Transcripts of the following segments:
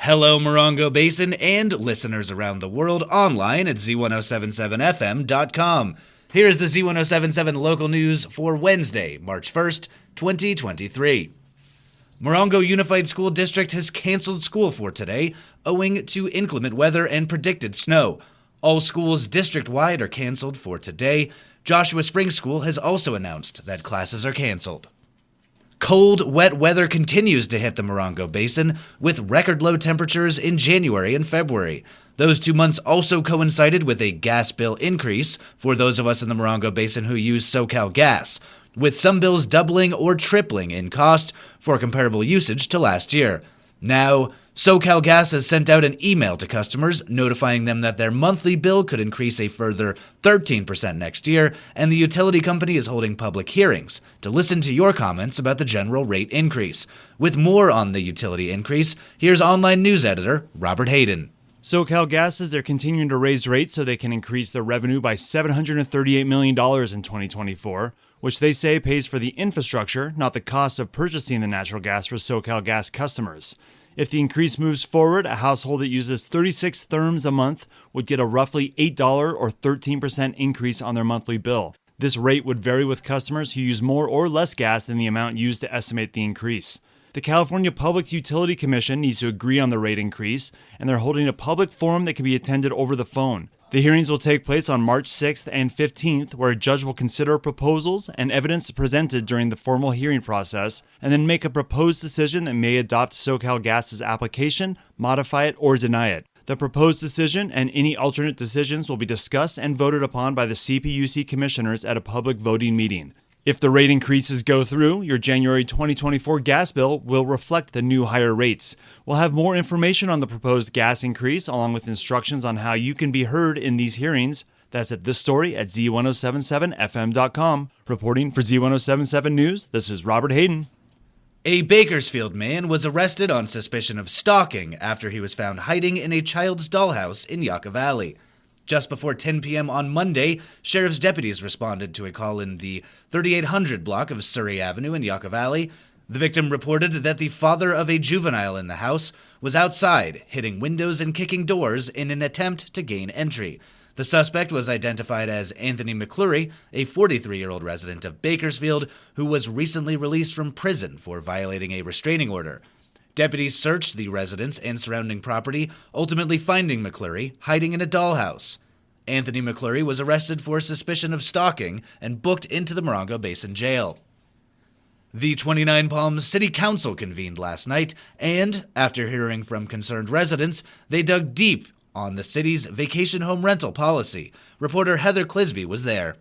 Hello, Morongo Basin and listeners around the world online at Z107.7 FM.com. Here's the Z107.7 local news for Wednesday, March 1st, 2023. Morongo Unified School District has canceled school for today, owing to inclement weather and predicted snow. All schools district-wide are canceled for today. Joshua Springs School has also announced that classes are canceled. Cold, wet weather continues to hit the Morongo Basin, with record low temperatures in January and February. Those 2 months also coincided with a gas bill increase for those of us in the Morongo Basin who use SoCal Gas, with some bills doubling or tripling in cost for comparable usage to last year. Now, SoCal Gas has sent out an email to customers notifying them that their monthly bill could increase a further 13% next year, and the utility company is holding public hearings to listen to your comments about the general rate increase. With more on the utility increase, here's online news editor Robert Hayden. SoCal Gas says they're continuing to raise rates so they can increase their revenue by $738 million in 2024, which they say pays for the infrastructure, not the cost of purchasing the natural gas for SoCal Gas customers. If the increase moves forward, a household that uses 36 therms a month would get a roughly $8 or 13% increase on their monthly bill. This rate would vary with customers who use more or less gas than the amount used to estimate the increase. The California Public Utility Commission needs to agree on the rate increase, and they're holding a public forum that can be attended over the phone. The hearings will take place on March 6th and 15th, where a judge will consider proposals and evidence presented during the formal hearing process, and then make a proposed decision that may adopt SoCal Gas's application, modify it, or deny it. The proposed decision and any alternate decisions will be discussed and voted upon by the CPUC commissioners at a public voting meeting. If the rate increases go through, your January 2024 gas bill will reflect the new higher rates. We'll have more information on the proposed gas increase, along with instructions on how you can be heard in these hearings. That's at this story at Z107.7FM.com. Reporting for Z107.7 News, this is Robert Hayden. A Bakersfield man was arrested on suspicion of stalking after he was found hiding in a child's dollhouse in Yucca Valley. Just before 10 p.m. on Monday, sheriff's deputies responded to a call in the 3800 block of Surrey Avenue in Yucca Valley. The victim reported that the father of a juvenile in the house was outside, hitting windows and kicking doors in an attempt to gain entry. The suspect was identified as Anthony McClure, a 43-year-old resident of Bakersfield who was recently released from prison for violating a restraining order. Deputies searched the residence and surrounding property, ultimately finding McClure hiding in a dollhouse. Anthony McClure was arrested for suspicion of stalking and booked into the Morongo Basin Jail. The 29 Palms City Council convened last night, and, after hearing from concerned residents, they dug deep on the city's vacation home rental policy. Reporter Heather Clisby was there.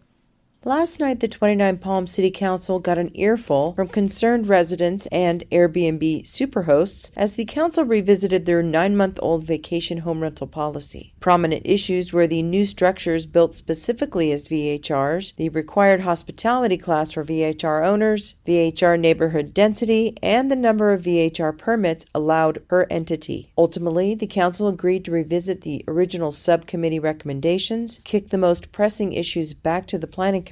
Last night, the 29 Palms City Council got an earful from concerned residents and Airbnb superhosts as the council revisited their 9-month-old vacation home rental policy. Prominent issues were the new structures built specifically as VHRs, the required hospitality class for VHR owners, VHR neighborhood density, and the number of VHR permits allowed per entity. Ultimately, the council agreed to revisit the original subcommittee recommendations, kick the most pressing issues back to the Planning Commission,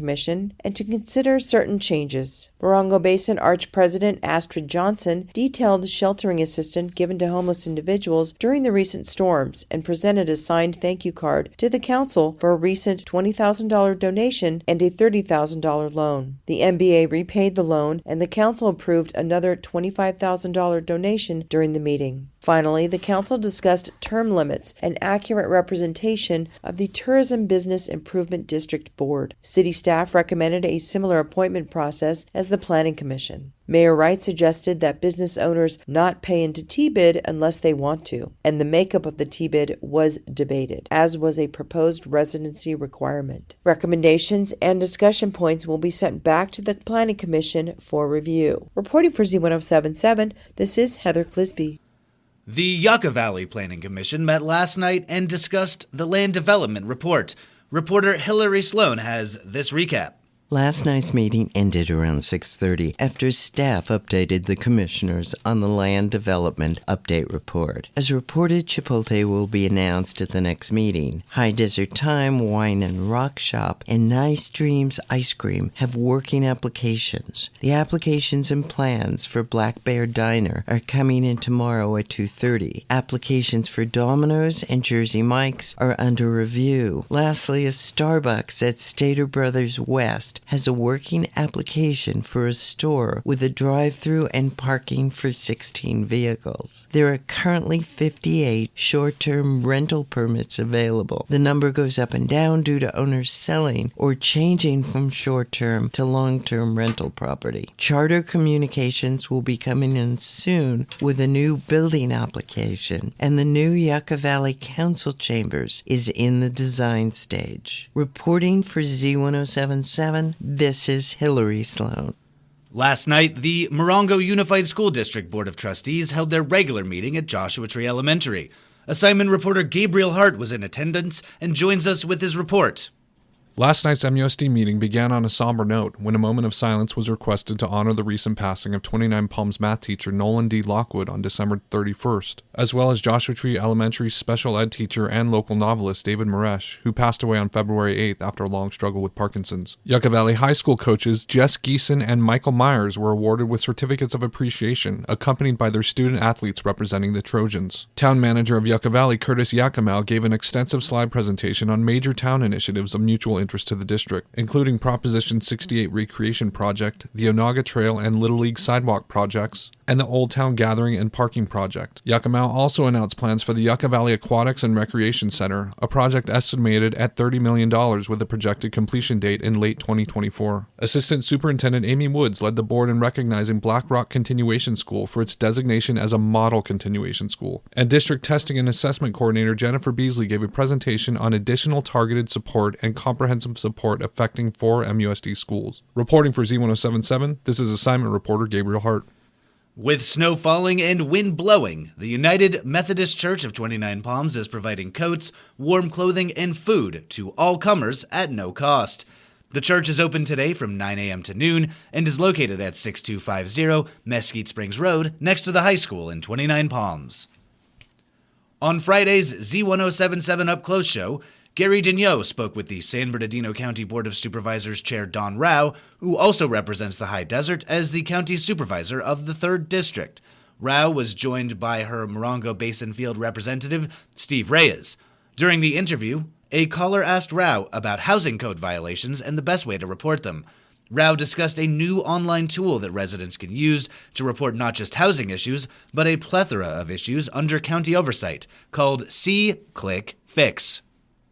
and to consider certain changes. Morongo Basin Arch President Astrid Johnson detailed the sheltering assistance given to homeless individuals during the recent storms and presented a signed thank you card to the council for a recent $20,000 donation and a $30,000 loan. The MBA repaid the loan, and the council approved another $25,000 donation during the meeting. Finally, the council discussed term limits and accurate representation of the Tourism Business Improvement District Board. City staff recommended a similar appointment process as the Planning Commission. Mayor Wright suggested that business owners not pay into T-bid unless they want to, and the makeup of the T-bid was debated, as was a proposed residency requirement. Recommendations and discussion points will be sent back to the Planning Commission for review. Reporting for Z107.7, this is Heather Clisby. The Yucca Valley Planning Commission met last night and discussed the land development report. Reporter Hillary Sloan has this recap. Last night's meeting ended around 6:30 after staff updated the commissioners on the Land Development Update Report. As reported, Chipotle will be announced at the next meeting. High Desert Time, Wine and Rock Shop, and Nice Dreams Ice Cream have working applications. The applications and plans for Black Bear Diner are coming in tomorrow at 2:30. Applications for Domino's and Jersey Mike's are under review. Lastly, a Starbucks at Stater Brothers West has a working application for a store with a drive-through and parking for 16 vehicles. There are currently 58 short-term rental permits available. The number goes up and down due to owners selling or changing from short-term to long-term rental property. Charter Communications will be coming in soon with a new building application, and the new Yucca Valley Council Chambers is in the design stage. Reporting for Z107.7, this is Hillary Sloan. Last night, the Morongo Unified School District Board of Trustees held their regular meeting at Joshua Tree Elementary. Assignment reporter Gabriel Hart was in attendance and joins us with his report. Last night's MUSD meeting began on a somber note when a moment of silence was requested to honor the recent passing of 29 Palms math teacher Nolan D. Lockwood on December 31st, as well as Joshua Tree Elementary special ed teacher and local novelist David Maresh, who passed away on February 8th after a long struggle with Parkinson's. Yucca Valley High School coaches Jess Geeson and Michael Myers were awarded with certificates of appreciation, accompanied by their student athletes representing the Trojans. Town manager of Yucca Valley, Curtis Yakimow, gave an extensive slide presentation on major town initiatives of mutual interest to the district, including Proposition 68 Recreation Project, the Onaga Trail and Little League Sidewalk projects, and the Old Town Gathering and Parking Project. Yakimow also announced plans for the Yucca Valley Aquatics and Recreation Center, a project estimated at $30 million with a projected completion date in late 2024. Assistant Superintendent Amy Woods led the board in recognizing Black Rock Continuation School for its designation as a model continuation school, and District Testing and Assessment Coordinator Jennifer Beasley gave a presentation on additional targeted support and comprehensive support affecting 4 MUSD schools. Reporting for Z107.7, this is assignment reporter Gabriel Hart. With snow falling and wind blowing, the United Methodist Church of 29 Palms is providing coats, warm clothing, and food to all comers at no cost. The church is open today from 9 a.m. to noon and is located at 6250 Mesquite Springs Road next to the high school in 29 Palms. On Friday's Z107.7 Up Close show, Gary Daigneault spoke with the San Bernardino County Board of Supervisors Chair Don Rao, who also represents the High Desert as the county supervisor of the 3rd District. Rao was joined by her Morongo Basin Field representative, Steve Reyes. During the interview, a caller asked Rao about housing code violations and the best way to report them. Rao discussed a new online tool that residents can use to report not just housing issues, but a plethora of issues under county oversight, called See-Click Fix.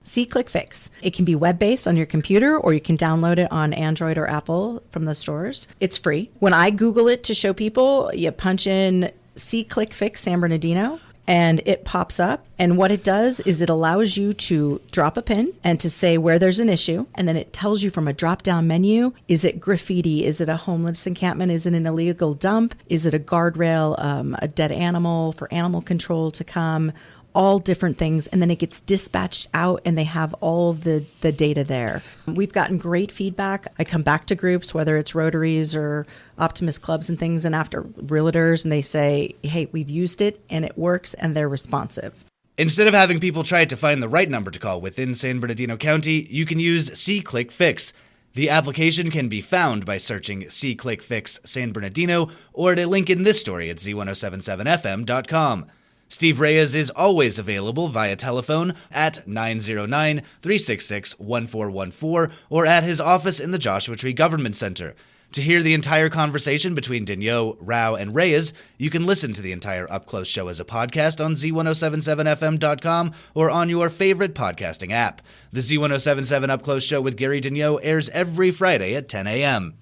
See-Click Fix. It can be web-based on your computer, or you can download it on Android or Apple from the stores. It's free. When I Google it to show people, you punch in See-Click Fix San Bernardino, and it pops up. And what it does is it allows you to drop a pin and to say where there's an issue. And then it tells you from a drop-down menu, is it graffiti? Is it a homeless encampment? Is it an illegal dump? Is it a guardrail, a dead animal for animal control to come? All different things, and then it gets dispatched out and they have all of the data there. We've gotten great feedback. I come back to groups, whether it's Rotaries or Optimist clubs and things, and after realtors, and they say, hey, we've used it and it works, and they're responsive. Instead of having people try to find the right number to call within San Bernardino County, you can use See-Click Fix. The application can be found by searching See-Click Fix San Bernardino or at a link in this story at z1077fm.com. Steve Reyes is always available via telephone at 909-366-1414 or at his office in the Joshua Tree Government Center. To hear the entire conversation between Daigneault, Rao, and Reyes, you can listen to the entire Up Close show as a podcast on z1077fm.com or on your favorite podcasting app. The Z107.7 Up Close show with Gary Daigneault airs every Friday at 10 a.m.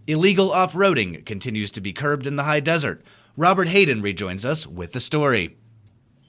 Illegal off-roading continues to be curbed in the high desert. Robert Hayden rejoins us with the story.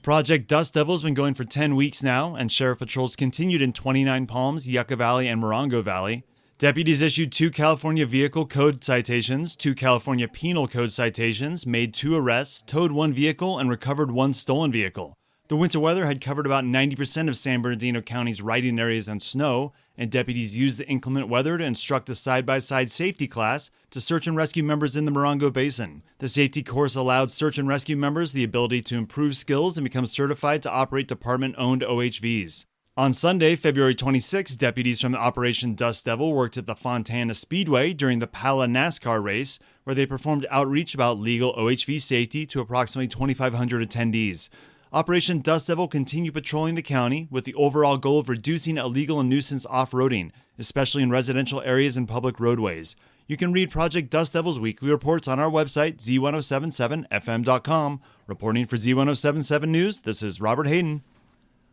Project Dust Devil's been going for 10 weeks now, and sheriff patrols continued in 29 Palms, Yucca Valley, and Morongo Valley. Deputies issued 2 California vehicle code citations, 2 California penal code citations, made 2 arrests, towed 1 vehicle, and recovered 1 stolen vehicle. The winter weather had covered about 90% of San Bernardino County's riding areas in snow, and deputies used the inclement weather to instruct a side-by-side safety class to search and rescue members in the Morongo Basin. The safety course allowed search and rescue members the ability to improve skills and become certified to operate department-owned OHVs. On Sunday, February 26, deputies from Operation Dust Devil worked at the Fontana Speedway during the Pala NASCAR race, where they performed outreach about legal OHV safety to approximately 2,500 attendees. Operation Dust Devil continued patrolling the county with the overall goal of reducing illegal and nuisance off-roading, especially in residential areas and public roadways. You can read Project Dust Devil's weekly reports on our website, Z107.7fm.com. Reporting for Z107.7 News, this is Robert Hayden.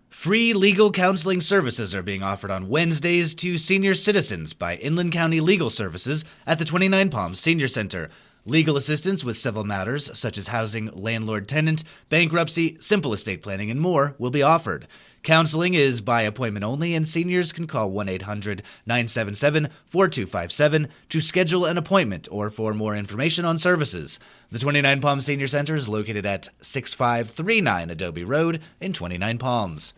Free legal counseling services are being offered on Wednesdays to senior citizens by Inland County Legal Services at the 29 Palms Senior Center. Legal assistance with civil matters such as housing, landlord-tenant, bankruptcy, simple estate planning, and more will be offered. Counseling is by appointment only, and seniors can call 1-800-977-4257 to schedule an appointment or for more information on services. The 29 Palms Senior Center is located at 6539 Adobe Road in 29 Palms.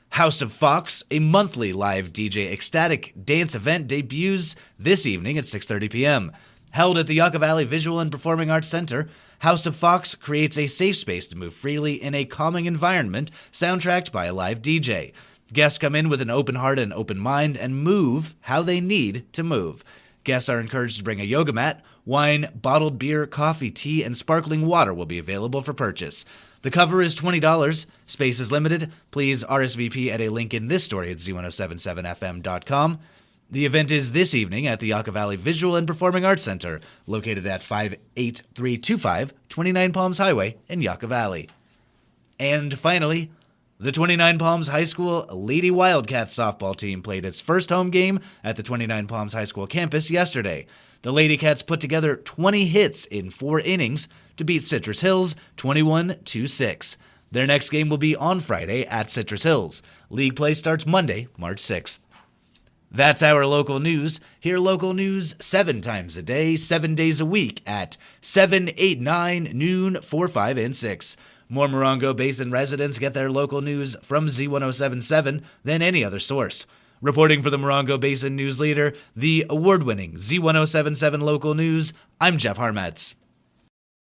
House of Fox, a monthly live DJ ecstatic dance event, debuts this evening at 6:30 p.m. Held at the Yucca Valley Visual and Performing Arts Center, House of Fox creates a safe space to move freely in a calming environment, soundtracked by a live DJ. Guests come in with an open heart and open mind and move how they need to move. Guests are encouraged to bring a yoga mat. Wine, bottled beer, coffee, tea, and sparkling water will be available for purchase. The cover is $20. Space is limited. Please RSVP at a link in this story at Z107.7fm.com. The event is this evening at the Yucca Valley Visual and Performing Arts Center, located at 58325 29 Palms Highway in Yucca Valley. And finally, the 29 Palms High School Lady Wildcats softball team played its first home game at the 29 Palms High School campus yesterday. The Lady Cats put together 20 hits in 4 innings to beat Citrus Hills 21-6. Their next game will be on Friday at Citrus Hills. League play starts Monday, March 6th. That's our local news. Hear local news 7 times a day, 7 days a week at 7, 8, 9, noon, 4, 5, and 6. More Morongo Basin residents get their local news from Z107.7 than any other source. Reporting for the Morongo Basin News Leader, the award-winning Z107.7 Local News, I'm Jeff Harmetz.